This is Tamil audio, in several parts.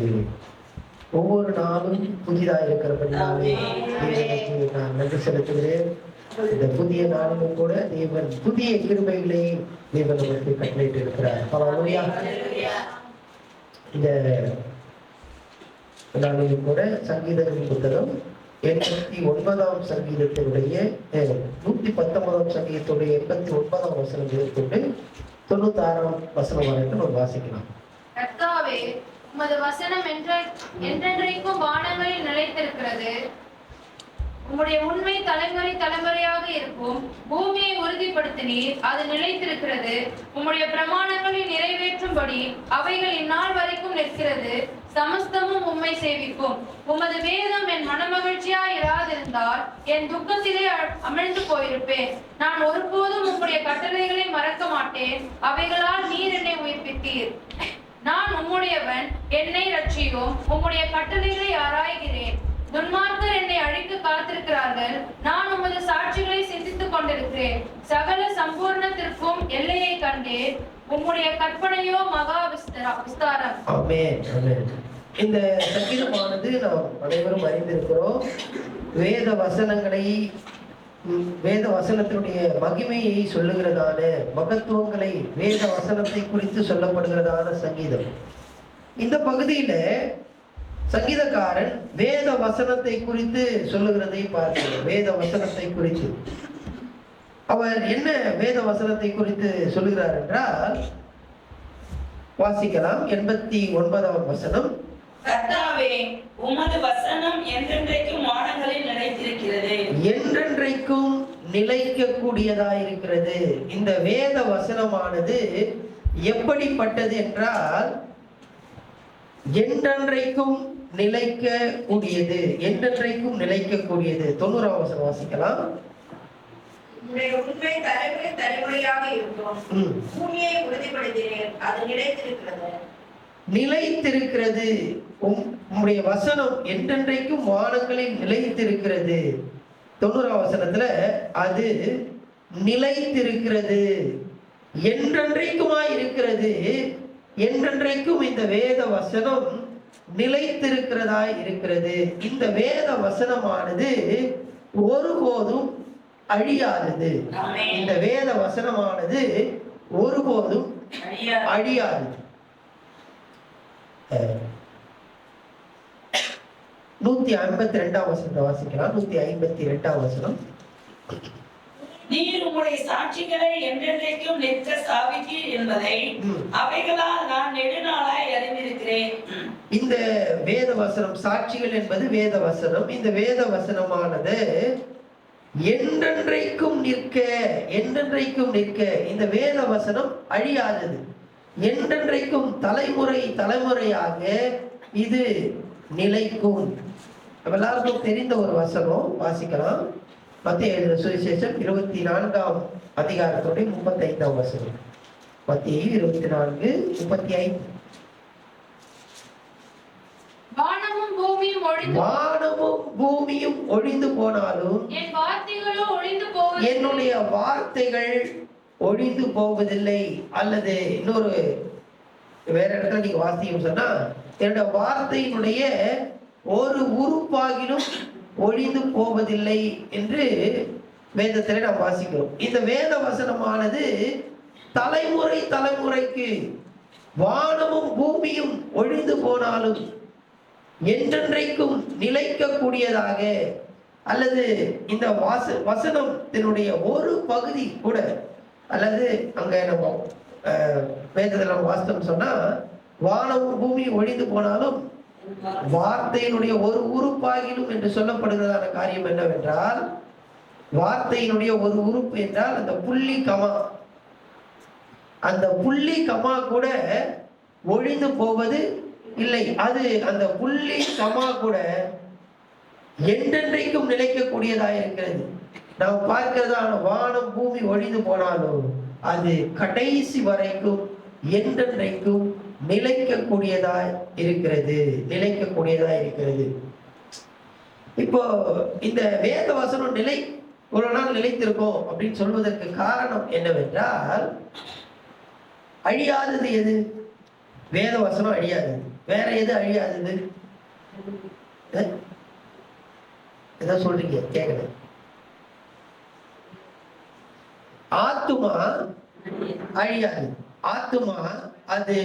சொல்கிறேன். ஒவ்வொரு நாளும் புதிதாக இருக்கிறபடினாலே தேவனுக்கு நான் நன்றி செலுத்துகிறேன். இந்த புதிய நாளிலும் கூட தேவன் புதிய கிருபைகளை தேவன் நமக்கு கட்டளையிட்டு இருக்கிறார். ஹல்லேலூயா. இந்த நாளிலும் கூட சங்கீதத்தின் புத்தகம் 89ஆம் சங்கீதத்தினுடைய 119ஆம் சங்கீதத்துடைய 89ஆம் வசனம் முதற்கொண்டு 96ஆம் வசனம் வரைக்கும் நம்ம வாசிக்கலாம். கர்த்தாவே, உமது வசனம் என்றென்றைக்கும் வானங்களில் நிலைத்திருக்கிறது. உம்முடைய உண்மை தலைமுறை தலைமுறையாக இருக்கும். பூமியை உறுதிப்படுத்தினீர், அது நிலைத்திருக்கிறது. உம்முடைய பிரமாணங்களை நிறைவேற்றும்படி அவைகள் இந்நாள் வரைக்கும் நிற்கிறது. சமஸ்தமும் உம்மை சேவிக்கும். உமது வேதம் என் மனமகிழ்ச்சியாய் இராதிருந்தால் என் துக்கத்திலே அமிழ்ந்து போயிருப்பேன். நான் ஒருபோதும் உம்முடைய கட்டளைகளை மறக்க மாட்டேன். அவைகளால் நீர் என்னை உயிர்ப்பித்தீர். நான் உம்முடையவன், என்னை ரட்சியும். உம்முடைய கட்டளைகளை ஆராய்கிறேன். துன்மார்க்கர் என்னை அழிக்க காத்திருக்கிறார்கள். நான் உமது சாட்சிகளை சிந்தித்துக் கொண்டிருக்கிறேன். சகல சம்பூர்ணத்திற்கும் எல்லையை கண்டேன். உம்முடைய கற்பனையோ மகா விஸ்தாரம். ஆமென், ஆமென். இந்த சங்கீதமானது நாம் அனைவரும் அறிந்திருக்கிறோம். வேத வசனங்களை, வேத வசனத்தினுடைய மகிமையை சொல்லுகிறதான மகத்துவங்களை, வேத வசனத்தை குறித்து சொல்லப்படுகிறதான சங்கீதம். இந்த பகுதியில சங்கீதக்காரன் வேத வசனத்தை குறித்து சொல்லுகிறதை பார்க்கிறோம். வேத வசனத்தை குறித்து அவர் என்ன வேத வசனத்தை குறித்து சொல்லுகிறார் என்றால், வாசிக்கலாம். 89ஆம் வசனம். கர்த்தாவே, உமது வசனம் என்றென்றைக்கும் வானங்களில் நிலைத்திருக்கிறது. என்றென்றைக்கும் நிலைக்கக்கூடியதாயிருக்கிறது. இந்த வேத வசனமானது எப்படிப்பட்டது என்றால், என்றென்றைக்கும் நிலைக்கக்கூடியது. என்றென்றைக்கும் நிலைக்கக்கூடியது. 90ஆம் வசனம் வாசிக்கலாம். உண்மை தலைமுறை தலைமுறையாக இருக்கும். பூமியை உறுதிப்படுத்தினீர், அது நிலைத்திருக்கிறது. நிலைத்திருக்கிறது. உம்முடைய வசனம் என்றென்றைக்கும் வானங்களில் நிலைத்திருக்கிறது. 90ஆம் வசனத்துல அது நிலைத்திருக்கிறது, என்றென்றைக்குமாய் இருக்கிறது. என்றென்றைக்கும் இந்த வேத வசனம் நிலைத்திருக்கிறதாய் இருக்கிறது. இந்த வேத வசனமானது ஒருபோதும் அழியாதது. இந்த வேத வசனமானது ஒருபோதும் அழியாது. 152ஆம் வசனத்தை வாசிக்கலாம். 152ஆம் வசனம். நீர் உம்முடைய சாட்சிகளை என்றென்றைக்கும் நிற்க ஸ்தாபித்தீர் என்பதை அவைகளால் நான் நெடுநாளாய் அறிந்திருக்கிறேன். இந்த வேத வசனம், சாட்சிகள் என்பது வேத வசனம். இந்த வேத வசனமானது என்றென்றைக்கும் நிற்க, என்றென்றைக்கும் நிற்க. இந்த வேத வசனம் அழியாதது. என்றென்றைக்கும் தலைமுறை தலைமுறையாக இது நிலைக்கும். எல்லாருக்கும் தெரிந்த ஒரு வசனம் வாசிக்கலாம். மத்தேயு எழுதின சுவிசேஷம் 24ஆம் அதிகாரத்தோட 35ஆம் வசனம். மத்தேயு 24:35. வானமும் பூமியும் ஒழிந்து போனாலும் என்னுடைய வார்த்தைகள் ஒழிந்து போவதில்லை. அல்லது இன்னொரு வேற இடத்துல நீங்க வாசியும் சொன்னா, என்னுடைய வார்த்தையினுடைய ஒரு உறுப்பாகிலும் ஒழிந்து போவதில்லை என்று வேதத்தில் நாம் வாசிக்கிறோம். இந்த வேத வசனமானது தலைமுறை தலைமுறைக்கு, வானமும் பூமியும் ஒழிந்து போனாலும் என்றென்றைக்கும் நிலைக்கக்கூடியதாக, அல்லது இந்த வசனத்தினுடைய ஒரு பகுதி கூட, அல்லது அங்க நம்ம வேதத்தில் நம்ம வாசித்தோம் சொன்னா, வானமும் பூமியும் ஒழிந்து போனாலும் வார்த்தையினுடைய ஒரு உறுப்பாகிலும் என்று சொல்லப்படுகிறதான காரியம் என்னவென்றால், வார்த்தையினுடைய ஒரு உறுப்பு என்றால் அந்த புள்ளி கமா. அந்த புள்ளி கமா கூட ஒழிந்து போவது இல்லை. அது அந்த புள்ளி கமா கூட என்றென்றைக்கும் நிலைக்கக்கூடியதாக இருக்கிறது. நாம் பார்க்கிறதான வானம் பூமி ஒழிந்து போனாலும் அது கடைசி வரைக்கும் என்றென்றைக்கும் நிலைக்கக்கூடியதா இருக்கிறது, நிலைக்கக்கூடியதா இருக்கிறது. இப்போ இந்த வேத வசனம் ஒரு நாள் நிலைத்திருக்கும் அப்படின்னு சொல்வதற்கு காரணம் என்னவென்றால், அழியாதது எது? வேத வசனம் அழியாதது. வேற எது அழியாதது? ஏதோ சொல்றீங்க, கேட்கல. ஆத்துமா அழியாது. ஆத்துமா அது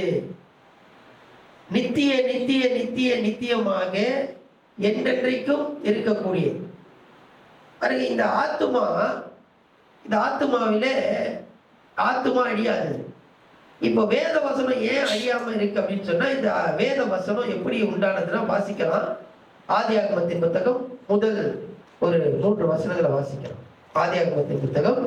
நித்திய நித்திய நித்திய நித்தியமாக என்றென்றைக்கும் இருக்கக்கூடியது. இந்த ஆத்துமாவிலே ஆத்துமா அழியாது. இப்போ வேத வசனம் ஏன் அழியாம இருக்கு அப்படின்னு சொன்னா, இந்த வேத வசனம் எப்படி உண்டானதுன்னா வாசிக்கலாம். ஆதியாகமத்தின் புத்தகம் முதல் ஒரு 3 வசனங்களை வாசிக்கலாம். ஆதியாகமத்தின் புத்தகம்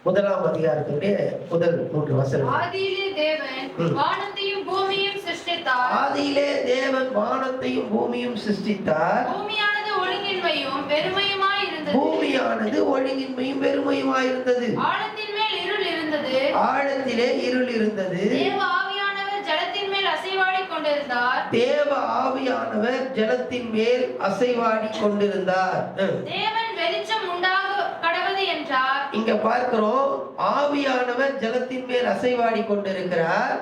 1ஆம் அதிகாரத்தினுடைய முதல் 3 வசனம். ஆதியிலே தேவன் வானத்தையும் பூமியையும் சிருஷ்டித்தார். ஆதியிலே தேவன் வானத்தையும் பூமியும் சிருஷ்டித்தார். பூமியானது ஒழுங்கின்மையும் வெறுமையுமாய் இருந்தது. பூமியானது ஒழுங்கின்மையும் வெறுமையுமாய் இருந்தது. ஆழத்தின் மேல் இருள் இருந்தது. ஆழத்திலே இருள் இருந்தது. தேவ ஆவியானவர் ஜலத்தின் மேல் அசைவாடி கொண்டிருந்தார். தேவ ஆவியானவர் ஜலத்தின் மேல் அசைவாடி கொண்டிருந்தார். தேவன் வெளிச்சம் உண்டாக கடவது என்றார். இங்க பார்க்கிறோம், ஆவியானவர் ஜலத்தின் மேல் அசைவாடி கொண்டிருக்கிறார்,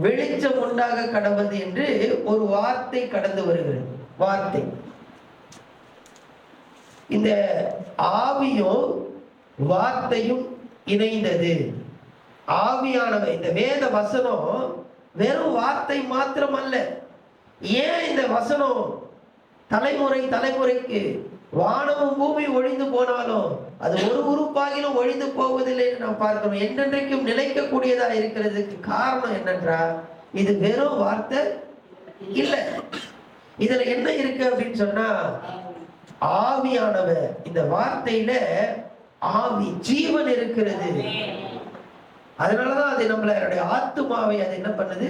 வெளிச்சம் உண்டாக கடவது என்று ஒரு வார்த்தை கடந்து வருகிறது. வார்த்தை, இந்த ஆவியும் வார்த்தையும் இணைந்தது. ஆவியானவர், இந்த வேத வசனம் வெறும் வார்த்தை மாத்திரம் அல்ல. ஏன் இந்த வசனம் தலைமுறை தலைமுறைக்கு, வானமும் பூமி ஒழிந்து போனாலும் அது ஒரு உறுப்பாகிலும் ஒழிந்து போவதில்லை என்று நாம் பார்க்கிறோம், என்றென்றைக்கும் நிலைக்கக்கூடியதா இருக்கிறதுக்கு காரணம் என்னென்றால், இது வெறும் வார்த்தை இல்லை. இதுல என்ன இருக்கு அப்படின்னு சொன்னா, ஆவியானவர், இந்த வார்த்தையில ஆவி, ஜீவன் இருக்கிறது. அதனாலதான் அது நம்மளுடைய ஆத்துமாவை அது என்ன பண்ணுது,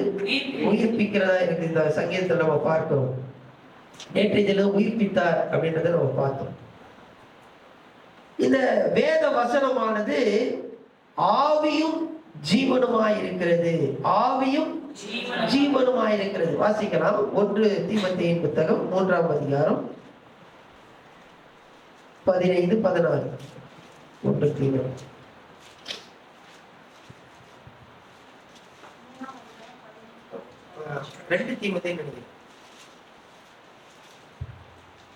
உயிர்ப்பிக்கிறதா இருக்கு. இந்த சங்கீதத்தில் நம்ம பார்க்கிறோம், நேற்றைய தினம் உயிர்ப்பித்தார் அப்படின்றத நம்ம பார்த்தோம். இந்த வேத வசனமானது ஆவியும் ஜீவனுமாய் இருக்கிறது. ஆவியும் ஜீவனுமாய் இருக்கிறது. வாசிக்கலாம். 1 தீமோத்தேயின் புத்தகம் 3ஆம் அதிகாரம் 15-16. 1 தீமோத்தேயு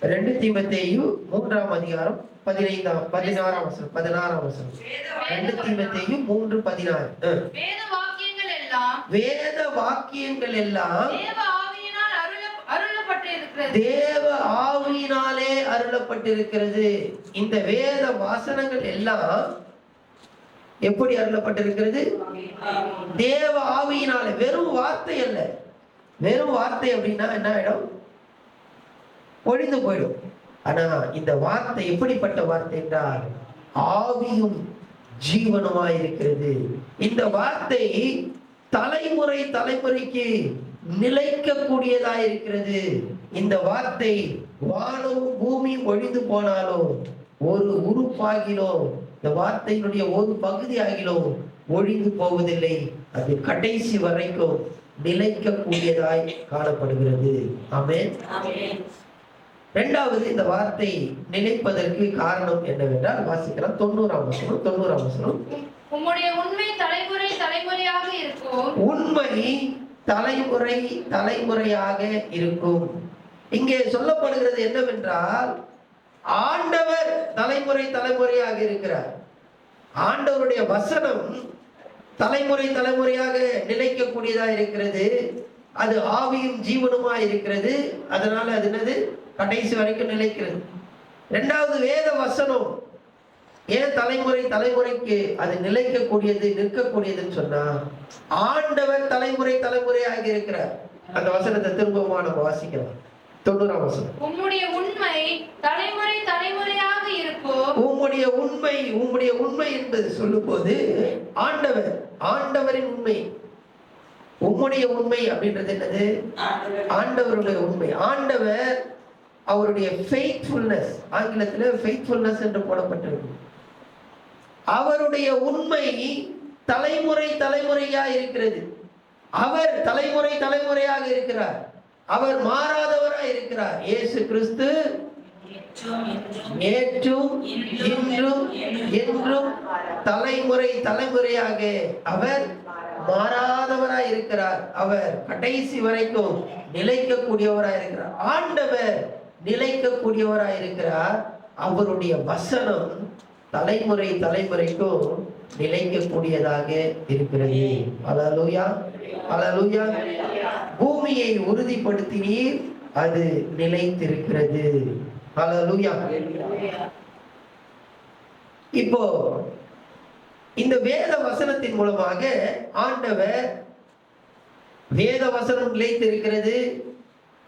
2 தீமோத்தேயு 3ஆம் அதிகாரம் 16ஆம் வசனம். 2 தீமோத்தேயு 3:16. வேத வாக்கியங்கள் எல்லாம் வேத வாக்கியங்கள் எல்லாம் தேவ ஆவியினால் அருளப்பட்டிருக்கிறது. தேவ ஆவியினாலே அருளப்பட்டிருக்கிறது. இந்த வேத வாசனங்கள் எல்லாம் எப்படி அருளப்பட்டிருக்கிறது? தேவ ஆவியினாலே. வெறும் வார்த்தை அல்ல. வெறும் வார்த்தை அப்படின்னா என்ன ஆயிடும், ஒழிந்து போயிடும். ஆனா இந்த வார்த்தை எப்படிப்பட்ட வார்த்தை என்றால், ஆவியும் ஜீவனுமாய் இருக்கிறது. இந்த வார்த்தை தலைமுறை தலைமுறைக்கு நிலைக்கக்கூடியதாய் இருக்கிறது. இந்த வார்த்தை வானமும் பூமியும் ஒழிந்து போனாலும் ஒரு உறுப்பாகிலோ, இந்த வார்த்தையினுடைய ஒரு பகுதி ஆகிலோ ஒழிந்து போவதில்லை. அது கடைசி வரைக்கும் நிலைக்கக்கூடியதாய் காணப்படுகிறது. ஆமென். இரண்டாவது, இந்த வார்த்தை நிலைப்பதற்கு காரணம் என்னவென்றால், வாசிக்கலாம். 90ஆம் வசனம். உம்முடைய உண்மை தலைமுறை தலைமுறையாக இருக்கும். உண்மை தலைமுறை தலைமுறையாக இருக்கும். இங்கே சொல்லப்படுகிறது என்னவென்றால், ஆண்டவர் தலைமுறை தலைமுறையாக இருக்கிறார். ஆண்டவருடைய வசனம் தலைமுறை தலைமுறையாக நிலைக்கக்கூடியதாக இருக்கிறது. அது ஆவியும் ஜீவனுமா இருக்கிறது. அதனால அது என்னது, கடைசி வரைக்கும் நிலைக்கிறது. இரண்டாவது, வேத வசனம் ஏன் தலைமுறை தலைமுறைக்கு அது நிலைக்கக்கூடியது, நிற்கக்கூடியதுன்னு சொன்னா, ஆண்டவர் தலைமுறை தலைமுறையாக இருக்கிறார். அந்த வசனத்தை திரும்பவும் நம்ம வாசிக்கலாம். 90ஆம் வசனம். உம்முடைய உண்மை தலைமுறை தலைமுறையாக இருக்கும். உம்முடைய உண்மை என்பது சொல்லும் போது ஆண்டவரின் உண்மை. உம்முடைய உண்மை அப்படின்றது என்னது? ஆண்டவருடைய உண்மை. ஆண்டவர் அவருடைய ஃபெய்த்ஃபுல்னஸ், ஆங்கிலத்தில் ஃபெய்த்ஃபுல்னஸ் என்று போடப்பட்டிருக்கு. அவருடைய உண்மை தலைமுறை தலைமுறையா இருக்கிறது. அவர் தலைமுறை தலைமுறையாக இருக்கிறார். அவர் மாறாதவராக இருக்கிறார். இயேசு கிறிஸ்து நேற்றும் இன்றும் என்றும் தலைமுறை தலைமுறையாக அவர் மாறாதவராய் இருக்கிறார். அவர் கடைசி வரைக்கும் நிலைக்கக்கூடியவராய் இருக்கிறார். ஆண்டவர் நிலைக்கக்கூடியவராய் இருக்கிறார். அவருடைய வசனம் தலைமுறை தலைமுறைக்கும் நிலைக்கக்கூடியதாக இருக்கிறது. அல்லேலூயா, அல்லேலூயா. பூமியை உறுதிப்படுத்தினீர், அது நிலைத்திருக்கிறது. அல்லேலூயா. இப்போ இந்த வேத வசனத்தின் மூலமாக ஆண்டவர், வேத வசனம் நிலைத்திருக்கிறது,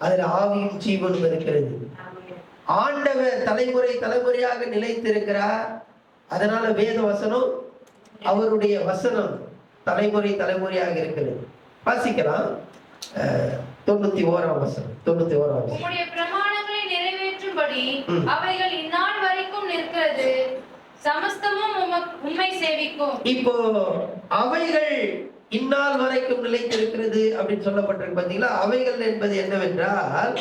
அதுல ஆவியும் ஜீவனும் இருக்கிறது. ஆண்டவர் தலைமுறை தலைமுறையாக நிலைத்திருக்கிறார். அதனால வேத வசனம், அவருடைய வசனம் தலைமுறை தலைமுறையாக இருக்கிறது. வாசிக்கலாம் 91ஆம் வசனம். 91ஆம் வசனம். உம்முடைய பிரமாணங்களை நிறைவேற்றும்படி அவைகள் இந்நாள் வரைக்கும் நிற்கிறது, சமஸ்தமும் உம்மை சேவிக்கும். இப்போ அவைகள் இந்நாள் வரைக்கும் நிலைத்திருக்கிறது அப்படின்னு சொல்லப்பட்டிருக்கு. பாத்தீங்களா? அவைகள் என்பது என்னவென்றால்,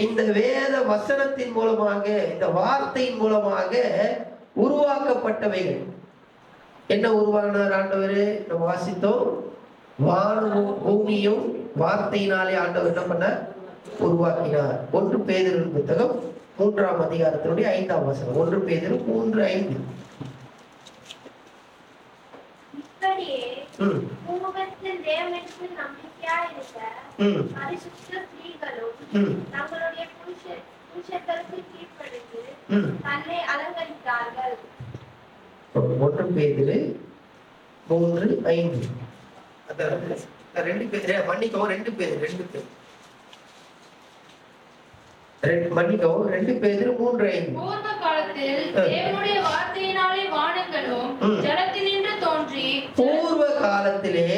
இந்த வேத வசனத்தின் மூலமாக, இந்த வார்த்தையின் மூலமாக உருவாக்கப்பட்டவைகள். என்ன உருவானார் ஆண்டவர்? நம்ம வாசித்தோம். வானமும் பூமியும் வார்த்தையினாலே ஆண்டவர் என்ன பண்ண? உருவாக்கினார். 1 பேதுரு புத்தகம் 3ஆம் அதிகாரத்தினுடைய 5ஆம் வசனம். 1 பேதுரு 3:5. இப்படியே பூமுகத்தில் தேவனுக்கு நம்பிக்கையாயிருக்க பரிசுத்த ஸ்திரீகளும் தங்களுடைய புருஷர்களுக்கு கீழ்ப்படிந்து தன்னை அலங்கரித்தார்கள். 1 பேதுரு 3:5. மன்னிக்கவும் 2 பேதுரு மன்னிக்கவும் 2 பேதுரு 3:5. பூர்வ காலத்தில் தேவனுடைய வார்த்தையினாலே வானங்களும் ஜலத்தினின்று தோன்றி, பூர்வ காலத்திலே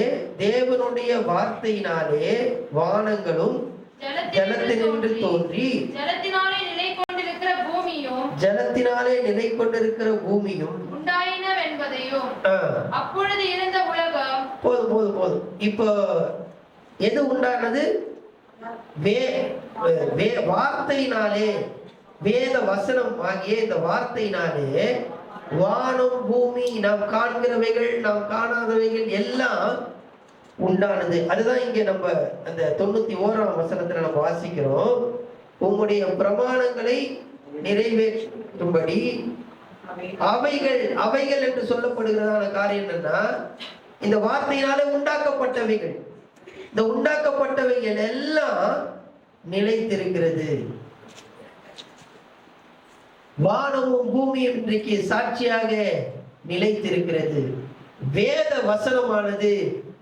தேவனுடைய வார்த்தையினாலே வானங்களும் ஜலத்தினின்று தோன்றி, ஜலத்தினாலே நிலை கொண்டிருக்கிற பூமியும் உண்டாயினவென்பதையும், அப்பொழுது இருந்த உலகம். போதும். இப்போ எது உண்டானது? வார்த்தையினாலே, வேத வசனம் ஆகிய இந்த வார்த்தையினாலே வானம் பூமி, நாம் காண்கிறவைகள் நாம் காணாதவைகள் எல்லாம் உண்டானது. அதுதான் இங்க நம்ம அந்த 91ஆம் வசனத்துல நம்ம வாசிக்கிறோம். உம்முடைய பிரமாணங்களை நிறைவேற்றும்படி அவைகள் என்று சொல்லப்படுகிறதான காரியம் என்னன்னா, இந்த வார்த்தையினாலே உண்டாக்கப்பட்டவைகள். இந்த உண்டாக்கப்பட்டவைகள் எல்லாம் நிலைத்திருக்கிறது. வானமும் பூமியும் இன்றைக்கு சாட்சியாக நிலைத்திருக்கிறது. வேத வசனமானது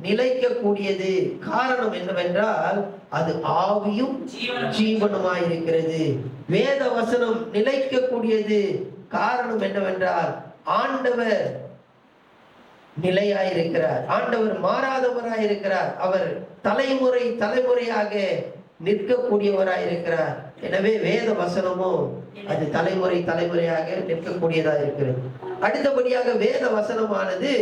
நிலைக்கக்கூடியது. காரணம் என்னவென்றால், அது ஆவியும் ஜீவனுமாயிருக்கிறது. வேத வசனம் நிலைக்கக்கூடியது. காரணம் என்னவென்றால், ஆண்டவர் நிலையாயிருக்கிறார். ஆண்டவர் மாறாதவராயிருக்கிறார். அவர் தலைமுறை தலைமுறையாக நிற்கக்கூடியவராயிருக்கிறார். எனவே வேத வசனமும் அது தலைமுறை தலைமுறையாக நிற்கக்கூடியதாக இருக்கிறது. அடுத்தபடியாக வேத வசனமானது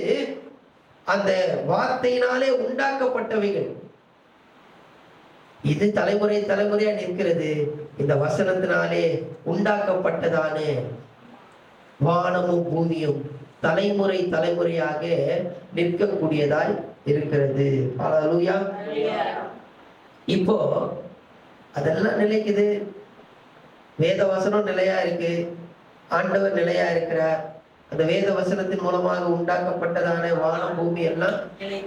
அந்த வார்த்தையினாலே உண்டாக்கப்பட்டவைகள். இது தலைமுறை தலைமுறையா நிற்கிறது. இந்த வசனத்தினாலே உண்டாக்கப்பட்டதான வானமும் பூமியும் தலைமுறை தலைமுறையாக நிற்கக்கூடியதாய் இருக்கிறது. அல்லேலூயா. இப்போ அதெல்லாம் நிலைக்குது. வேத வசனம் நிலையா இருக்கு, ஆண்டவர் நிலையா இருக்கிறார். அந்த வேத வசனத்தின் மூலமாக உண்டாக்கப்பட்டதான வானம் பூமி எல்லாம்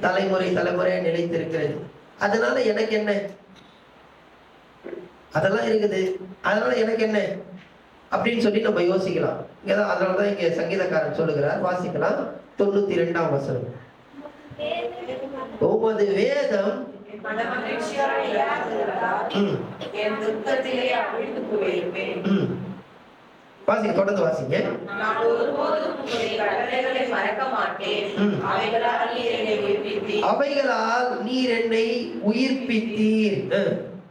தலைமுறை தலைமுறையா நிலைத்திருக்கிறது. அதனால எனக்கு என்ன? அதெல்லாம் இருக்குது, அதனால எனக்கு என்ன அப்படின்னு சொல்லி நம்ம யோசிக்கலாம். இங்கதான் அதனாலதான் இங்க சங்கீதக்காரன் சொல்லுகிறார். வாசிக்கலாம் 92ஆம் வசனம். உமது வேதம் வாசிங்க, தொடர்ந்து வாசிங்க. அவைகளால் நீர் என்னை உயிர்ப்பித்தீர்.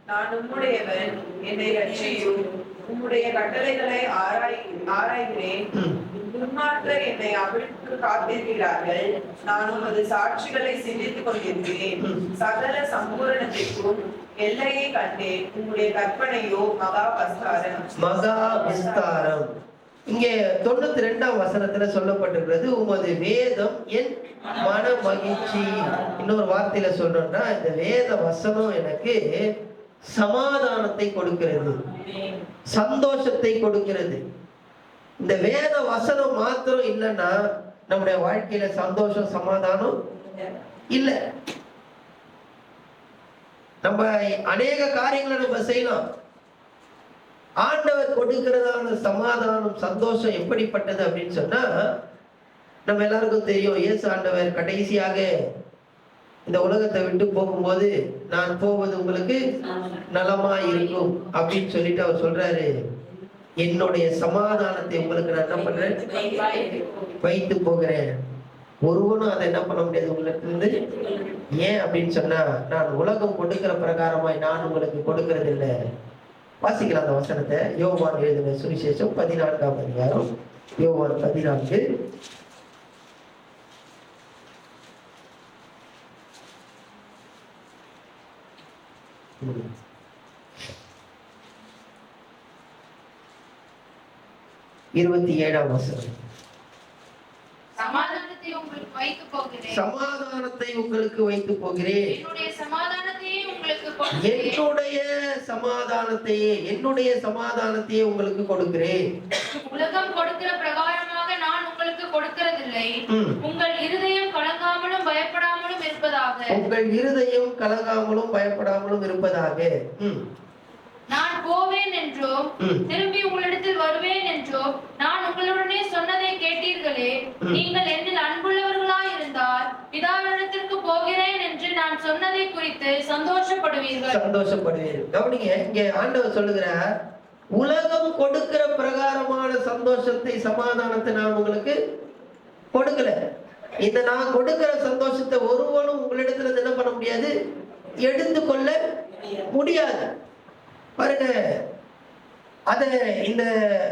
நான் உம்முடையவன், என்னை ரட்சியும். உம்முடைய கட்டளைகளை ஆராய்கிறேன். துன்மார்க்கர் என்னை அவிழ்த்து காத்திருக்கிறார்கள். நான் உமது சாட்சிகளை சிந்தித்துக் கொண்டிருக்கிறேன். சகல சம்பூரணத்திற்கும் எல்லையை கண்டேன். உம்முடைய கற்பனையோ மகா விஸ்தாரம். மகா விஸ்தாரம். இங்கே 92ஆம் வசனத்துல சொல்லப்பட்டிருக்கிறது, உமது வேதம் என் மன மகிழ்ச்சி. இன்னொரு வார்த்தையில சொல்றோம்னா, இந்த வேத வசனம் எனக்கு சமாதானத்தை கொடுக்கிறது, சந்தோஷத்தை கொடுக்கிறது. இந்த வேத வசனம் மாத்திரம் இல்லைன்னா நம்முடைய வாழ்க்கையில சந்தோஷம் சமாதானம் இல்ல. நம்ம அநேக காரியங்களை நம்ம செய்யலாம். ஆண்டவர் கொடுக்கிறதான சமாதானம் சந்தோஷம் எப்படிப்பட்டது அப்படின்னு சொன்னா, நம்ம எல்லாருக்கும் தெரியும். இயேசு ஆண்டவர் கடைசியாக இந்த உலகத்தை விட்டு போகும்போது, நான் போவது உங்களுக்கு நலமா இருக்கும் அப்படின்னு சொல்லிட்டு அவர் சொல்றாரு, என்னுடைய சமாதானத்தை உங்களுக்கு நான் என்ன பண்றேன், வைத்து போகிறேன். ஒருவனும் அதை என்ன பண்ண முடியாது உங்களுக்கு இருந்து. ஏன் அப்படின்னு சொன்னா, நான் உலகம் கொடுக்கிற பிரகாரமாய் நான் உங்களுக்கு கொடுக்கறது இல்லை. வாசிக்கலாம் அந்த வசனத்தை. யோவான் எழுதின சுவிசேஷம் 14ஆம் அதிகாரம், யோவான் 14. இருபத்தி 7ஆம் வசனம். சமாதானத்தை உங்களுக்கு வைத்து போகிறேன். சமாதானத்தை உங்களுக்கு வைத்து போகிறேன். என்னுடைய சமாதானத்தையே உங்களுக்கு என்னுடைய சமாதானத்தையே உங்களுக்கு கொடுக்கிறேன். உலகம் கொடுக்கிற பிரகாரமாக நான் உங்களுக்கு கொடுக்கிறதில்லை. உங்கள் இருதயம் கலங்காமலும் பயப்படாமலும் இருப்பதாக. உங்கள் இருதயம் கலங்காமலும் பயப்படாமலும் இருப்பதாக. நான் போவேன் என்றும் திரும்பி உங்களிடத்தில் வருவேன் என்றும் நான் உங்களுடனே சொன்னதை கேட்டீர்களே. நீங்கள் என்னில் அன்புள்ளவர்களாய் இருந்தால் பிதாவிடத்திற்கு போகிறேன் என்று நான் சொன்னதை குறித்து சந்தோஷப்படுவீர்கள். கவனிங்க, இங்க ஆண்டவர் சொல்லுகிறார், உலகம் கொடுக்கிற பிரகாரமான சந்தோஷத்தை சமாதானத்தை நான் உங்களுக்கு கொடுக்கல. இந்த நான் கொடுக்கிற சந்தோஷத்தை ஒருவனும் உங்களிடத்துல என்ன பண்ண முடியாது, எடுத்து கொள்ள முடியாது. பாருங்க, அத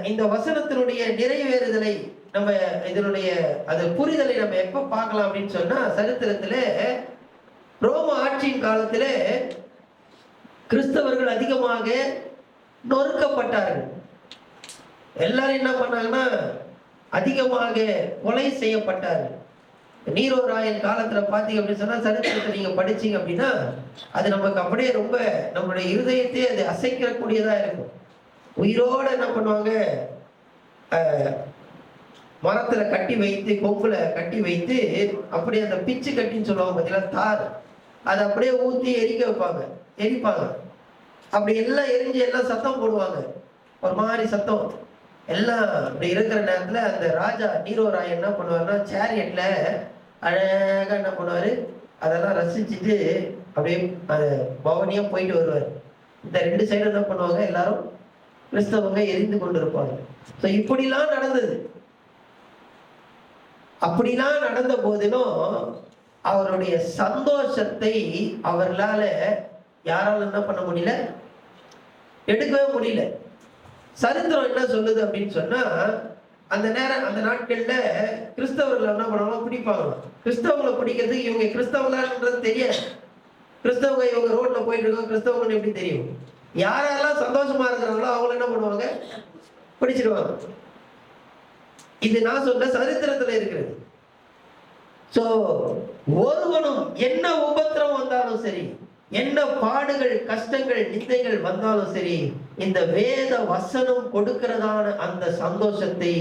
இந்த வசனத்தினுடைய நிறைவேறுதலை நம்ம இதனுடைய புரிதலை நம்ம எப்ப பார்க்கலாம் அப்படின்னு சொன்னா, சரித்திரத்திலே ரோம ஆட்சியின் காலத்திலே கிறிஸ்தவர்கள் அதிகமாக நொறுக்கப்பட்டார்கள். எல்லாரும் என்ன பண்ணாங்கன்னா, அதிகமாக கொலை செய்யப்பட்டார்கள். நீரோ ராயன் காலத்துல பாத்தீங்க அப்படின்னு சொன்னா, சரித்திரத்தை நீங்க படிச்சீங்க அப்படின்னா, அது நமக்கு அப்படியே ரொம்ப நம்மளுடைய இருதயத்தையே அது அசைக்கக்கூடியதா இருக்கும். உயிரோட என்ன பண்ணுவாங்க, மரத்துல கட்டி வைத்து, கொம்புல கட்டி வைத்து, அப்படியே அந்த பிச்சு கட்டின்னு சொல்லுவாங்க பார்த்தீங்களா, தார், அதை அப்படியே ஊத்தி எரிப்பாங்க. அப்படி எல்லாம் எரிஞ்சு எல்லாம் சத்தம் போடுவாங்க, ஒரு மாதிரி சத்தம் எல்லாம். அப்படி இருக்கிற நேரத்துல அந்த ராஜா நீரோ ராயன் என்ன பண்ணுவாருன்னா, சேரியட்ல அழகா என்ன பண்ணுவாரு, அதெல்லாம் ரசிச்சுட்டு அப்படியே அந்த பவனியா போயிட்டு வருவார். இந்த 2 சைடு என்ன பண்ணுவாங்க, எல்லாரும் கிறிஸ்தவங்க எரிந்து கொண்டு இருப்பாங்க. ஸோ இப்படிலாம் நடந்தது. அப்படிலாம் நடந்த போதிலும் அவருடைய சந்தோஷத்தை அவர்களால யாரால என்ன பண்ண முடியல, எடுக்கவே முடியல. சரித்திரம் என்ன சொல்லுது அப்படின்னு சொன்னா, அந்த நாட்கள்ல கிறிஸ்தவர்கள் என்ன பண்ணுவாங்க, பிடிப்பாங்களாம். கிறிஸ்தவங்களை பிடிக்கிறதுக்கு இவங்க கிறிஸ்தவங்களான்றது தெரியாது. கிறிஸ்தவங்க இவங்க ரோட்ல போயிட்டு இருக்காங்க, கிறிஸ்தவங்கன்னு எப்படி தெரியும்? யாரெல்லாம் சந்தோஷமா இருக்கிறாங்களோ அவங்கள என்ன பண்ணுவாங்க, பிடிச்சிடுவாங்க. இது நான் சொல்ற சரித்திரத்துல இருக்கிறது. சோ ஒருவனும் என்ன உபத்திரம் வந்தாலும் சரி, என்ன பாடுகள், கஷ்டங்கள், நிந்தைகள் வந்தாலும் சரி, இந்த வேத வசனம் கொடுக்கிறதான அந்த சந்தோஷத்தை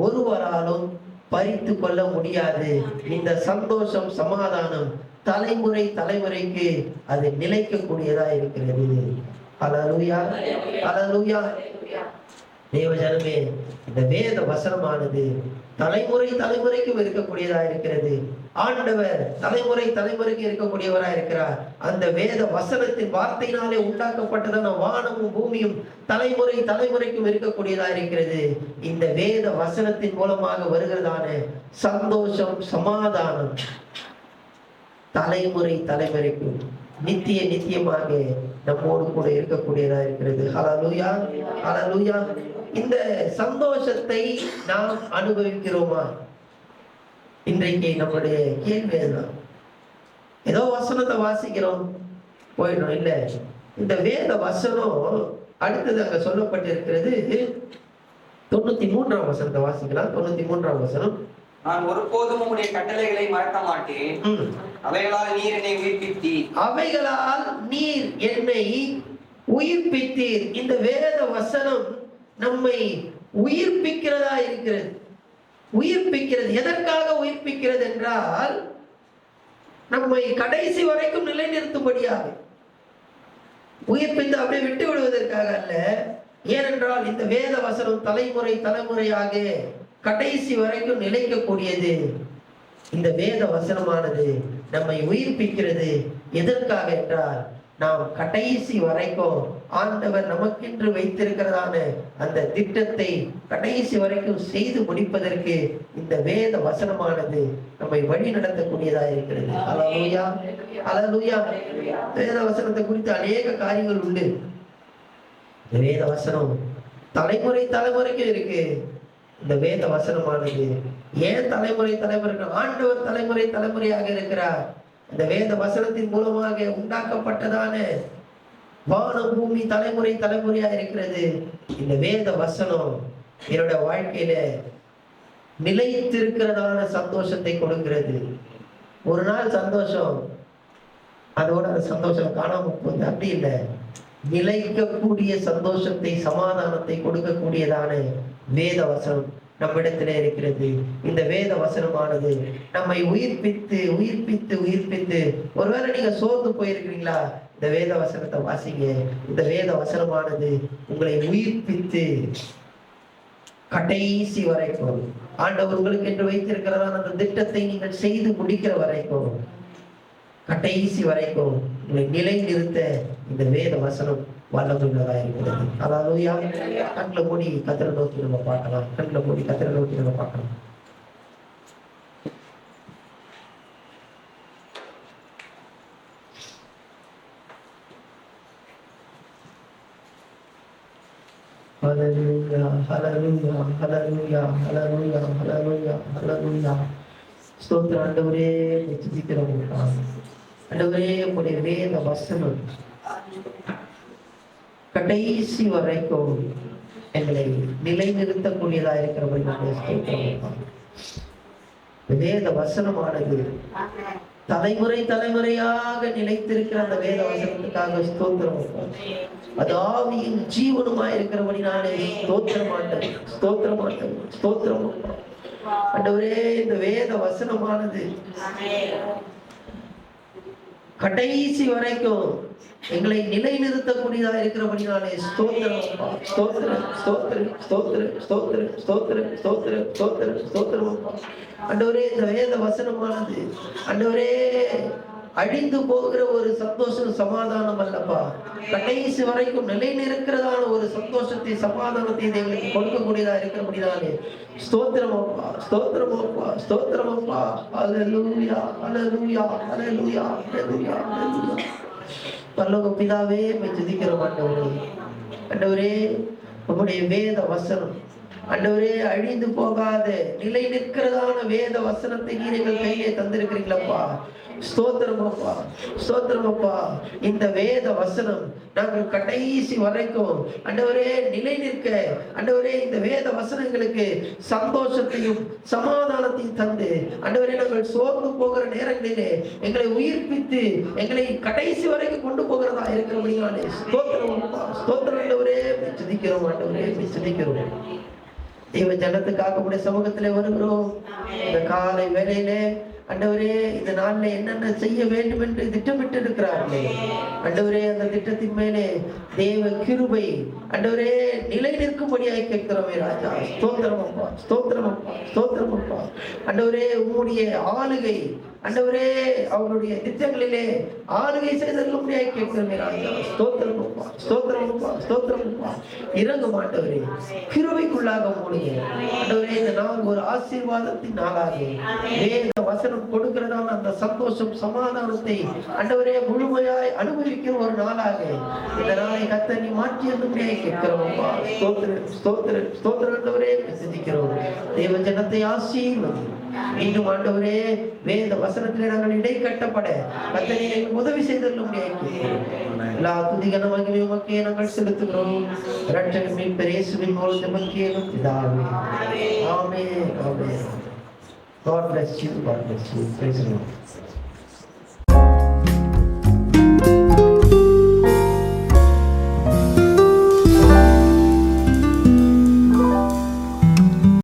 ஒருவராலும் பறித்து கொள்ள முடியாது. இந்த சந்தோஷம், சமாதானம் தலைமுறைக்கு அது நிலைக்கக்கூடியதா இருக்கிறது. அல்லேலூயா, அல்லேலூயா. தேவஜனமே, இந்த வேத வசனமானது தலைமுறைக்கும் இருக்கக்கூடியதா இருக்கிறது. ஆண்டவர் தலைமுறைக்கு இருக்கக்கூடியவராக இருக்கிறார். அந்த வேத வசனத்தின் வார்த்தையினாலே உண்டாக்கப்பட்டதான வானமும் பூமியும் தலைமுறைக்கும் இருக்கக்கூடியதா இருக்கிறது. இந்த வேத வசனத்தின் மூலமாக வருகிறதான சந்தோஷம், சமாதானம் தலைமுறைக்கும் நித்தியமாக நம்மோடு கூட இருக்கக்கூடியதா இருக்கிறது. ஹல்லேலூயா, ஹல்லேலூயா. இந்த சந்தோஷத்தை நாம் அனுபவிக்கிறோமா? இன்றைக்கு நம்முடைய கேள்வி தான். ஏதோ வசனத்தை வாசிக்கிறோம், போயிடும். இல்ல, இந்த வேத வசனம் அடுத்தது அங்க சொல்லப்பட்டிருக்கிறது, 93ஆம் வசனத்தை வாசிக்கலாம். 93ஆம் வசனம். நான் ஒருபோதும் உம்முடைய கட்டளைகளை மறக்க மாட்டேன். அவைகளால் நீர் என்னை உயிர்ப்பித்தீர். அவைகளால் நீர் என்னை உயிர்ப்பித்தீர். இந்த வேத வசனம் நம்மை உயிர்ப்பிக்கிறதா இருக்கிறது. உயிர்ப்பிக்கிறது. எதற்காக உயிர்ப்பிக்கிறது என்றால், நம்மை கடைசி வரைக்கும் நிலைநிறுத்தும்படியாக. உயிர்ப்பித்து அப்படியே விட்டு விடுவதற்காக அல்ல. ஏனென்றால் இந்த வேத வசனம் தலைமுறை தலைமுறையாக கடைசி வரைக்கும் நிலைக்கக்கூடியது. இந்த வேத வசனமானது நம்மை உயிர்ப்பிக்கிறது. எதற்காக என்றால், நாம் கடைசி வரைக்கும் ஆண்டவர் நமக்கென்று வைத்திருக்கிறதான அந்த திட்டத்தை கடைசி வரைக்கும் செய்து முடிப்பதற்கு இந்த வேத வசனமானது நம்மை வழி நடத்தக்கூடியதாக இருக்கிறது. அல்லேலூயா, அல்லேலூயா. வேத வசனத்தை குறித்து அநேக காரியங்கள் உண்டு. இந்த வேத வசனம் தலைமுறை தலைமுறைக்கு இருக்கு. இந்த வேத வசனமானது ஏன் தலைமுறை தலைமுறைக்கு? ஆண்டவர் தலைமுறை தலைமுறையாக இருக்கிறார். இந்த வேத வசனத்தின் மூலமாக உண்டாக்கப்பட்டதான வானம் பூமி தலைமுறை தலைமுறையாக இருக்கிறது. இந்த வேத வசனம் என்னோட வாழ்க்கையில நிலைத்திருக்கிறதான சந்தோஷத்தை கொடுக்கிறது. ஒரு நாள் சந்தோஷம், அதோட அந்த சந்தோஷம் காணாம போகுது. அப்படி இல்லை. நிலைக்கக்கூடிய சந்தோஷத்தை, சமாதானத்தை கொடுக்கக்கூடியதான வேத வசனம் நம்மிடத்திலே இருக்கிறது. இந்த வேத வசனமானது நம்மை உயிர்ப்பித்து உயிர்ப்பித்து உயிர்ப்பித்து, ஒருவேளை நீங்க சோர்ந்து போயிருக்கிறீங்களா, இந்த வேத வசனத்தை வாசிங்க. இந்த வேத வசனமானது உங்களை உயிர்ப்பித்து கடைசி வரைக்கும் ஆண்டவர் உங்களுக்கு என்று வைத்திருக்கிறதான அந்த திட்டத்தை நீங்கள் செய்து முடிக்கிற வரைக்கும், கடைசி வரைக்கும் உங்களை நிலை நிறுத்த இந்த வேத வசனம் வல்லமையாக இருக்கிறது. அல்லேலூயா. கண்ணில் மூடி கர்த்தரை நோக்கி நம்ம பார்க்கலாம். கண்ணில் மூடி கர்த்தரை நோக்கி நம்ம பார்க்கலாம். ஹல்லேலூயா, ஹல்லேலூயா, ஹல்லேலூயா, ஹல்லேலூயா, ஹல்லேலூயா, ஹல்லேலூயா. ஸ்தோத்திரம் ஆண்டவரே, துதிக்கிறோம். ஆண்டவரே, உம்முடைய வேத வசனம் கடைசி வரைக்கும் எங்களை நிலைநிறுத்தக்கூடியதா இருக்கிறபடி நாங்கள் ஸ்தோத்திரம். வேத வசனமானது தலைமுறை தலைமுறையாக நிலைத்திருக்கிற அந்த வேத வசனத்துக்காக ஸ்தோத்திரம். அது ஆவியும் ஜீவனுமாய் இருக்கிறபடி நானே ஸ்தோத்திரமாட்டேன், ஸ்தோத்திரமாட்டேன், ஸ்தோத்திரம். ஆண்டவரே, இந்த வேத வசனமானது கடைசி வரைக்கும் எங்களை நிலைநிறுத்தக்கூடியதா இருக்கிறபடினாலே ஸ்தோத்திரம், ஸ்தோத்திரம், ஸ்தோத்திரம், ஸ்தோத்திரம், ஸ்தோத்திரம், ஸ்தோத்திரம், ஸ்தோத்திரம், ஸ்தோத்திரம், ஸ்தோத்திரம். ஆண்டவரே, இந்த வேத வசனமானது ஆண்டவரே அழிந்து போகிற ஒரு சந்தோஷம் சமாதானம் அல்லப்பா. கடைசி வரைக்கும் நிலை நிற்கிறதான ஒரு சந்தோஷத்தை சமாதானத்தை எங்களுக்கு கொடுக்கக்கூடியதா இருக்கிறபடினாலே ஸ்தோத்திரம் அப்பா, ஸ்தோத்திரம் அப்பா, ஸ்தோத்திரம் அப்பா. அல்லேலூயா, அல்லேலூயா, அல்லேலூயா, அல்லேலூயா, அல்லேலூயா. பரலோக பிதாவே, துதிக்கிறோம் ஆண்டவரே. ஆண்டவரே, உம்முடைய வேத வசனம் ஆண்டவரே அழிந்து போகாத நிலை நிற்கிறதான வேத வசனத்தை நீர் எங்கள் கையிலே தந்திருக்கிறீங்களப்பா. ஸ்தோத்திரம் அப்பா, ஸ்தோத்திரம் அப்பா. இந்த வேத வசனம் நாங்கள் கடைசி வரைக்கும் ஆண்டவரே நிலை நிற்க ஆண்டவரே இந்த வேத வசனங்களுக்கு சந்தோஷத்தையும் சமாதானத்தையும் தந்து ஆண்டவரே நாங்கள் சோர்ந்து போகிற நேரங்களிலே எங்களை உயிர்ப்பித்து எங்களை கடைசி வரைக்கும் கொண்டு போகிறதா இருக்கிறபடியாலே ஸ்தோத்திரம் அப்பா, ஸ்தோத்திரம். ஆண்டவரே, துதிக்கிறோம் ஆண்டவரே, துதிக்கிறோம். தெய்வ ஜனத்துக்காக உடைய சமூகத்திலே வருகிறோம். இந்த காலை வேளையிலே ஆண்டவரே இந்த நாள்ல என்னென்ன செய்ய வேண்டும் என்று திட்டமிட்டு இருக்கிறார்களே ஆண்டவரே, அந்த திட்டத்தின் மேலே தேவ கிருபை ஆண்டவரே நிலை நிற்கும்படியாக கேட்கிறோமே ராஜா. ஸ்தோத்திரம் அப்பா, ஸ்தோத்திரம் அப்பா, ஸ்தோத்திரம் அப்பா. ஆண்டவரே, உம்முடைய ஆளுகை ஆண்டவரே அவருடைய திட்டங்களிலே ஆளுகை செய்தருளும்படியாக கேட்கிறோமே ராஜா. ஸ்தோத்திரம் அப்பா, ஸ்தோத்திரம் அப்பா, ஸ்தோத்திரம் அப்பா. இறங்கும் ஆண்டவரே, கிருபைக்குள்ளாக மூடுங்க ஆண்டவரே. இந்த நாள் ஒரு ஆசீர்வாதத்தின் நாளாக வேத வசனம் கொடுக்கிறதான அந்த சந்தோஷம் சமாதானத்தை ஆண்டவரே முழுமையாய் அனுபவிக்கிற ஒரு நாளாக இந்த நாளை கர்த்தர் நீ மாற்றி அனுப்படியாக கேட்கிறோம் அப்பா. ஸ்தோத்திரம், ஸ்தோத்திரம், ஸ்தோத்திரம். ஆண்டவரே, சிந்திக்கிறோம். தேவ ஜனத்தை ஆசீர்வதி இன்னும் ஆண்டவரே வேத வசனத்திலே நாங்கள் இடை கட்டப்பட கர்த்தரே எங்களுக்கு உதவி செய்தருள முடியாது. எல்லா துதிகன மகிமை உமக்கே நாங்கள் செலுத்துகிறோம். இரட்சகர் மீட்பர் இயேசுவின் மூலம் ஜெபம் கேளும் பிதாவே. ஆமென். ஆமென். God bless you. God bless you. Praise the Lord.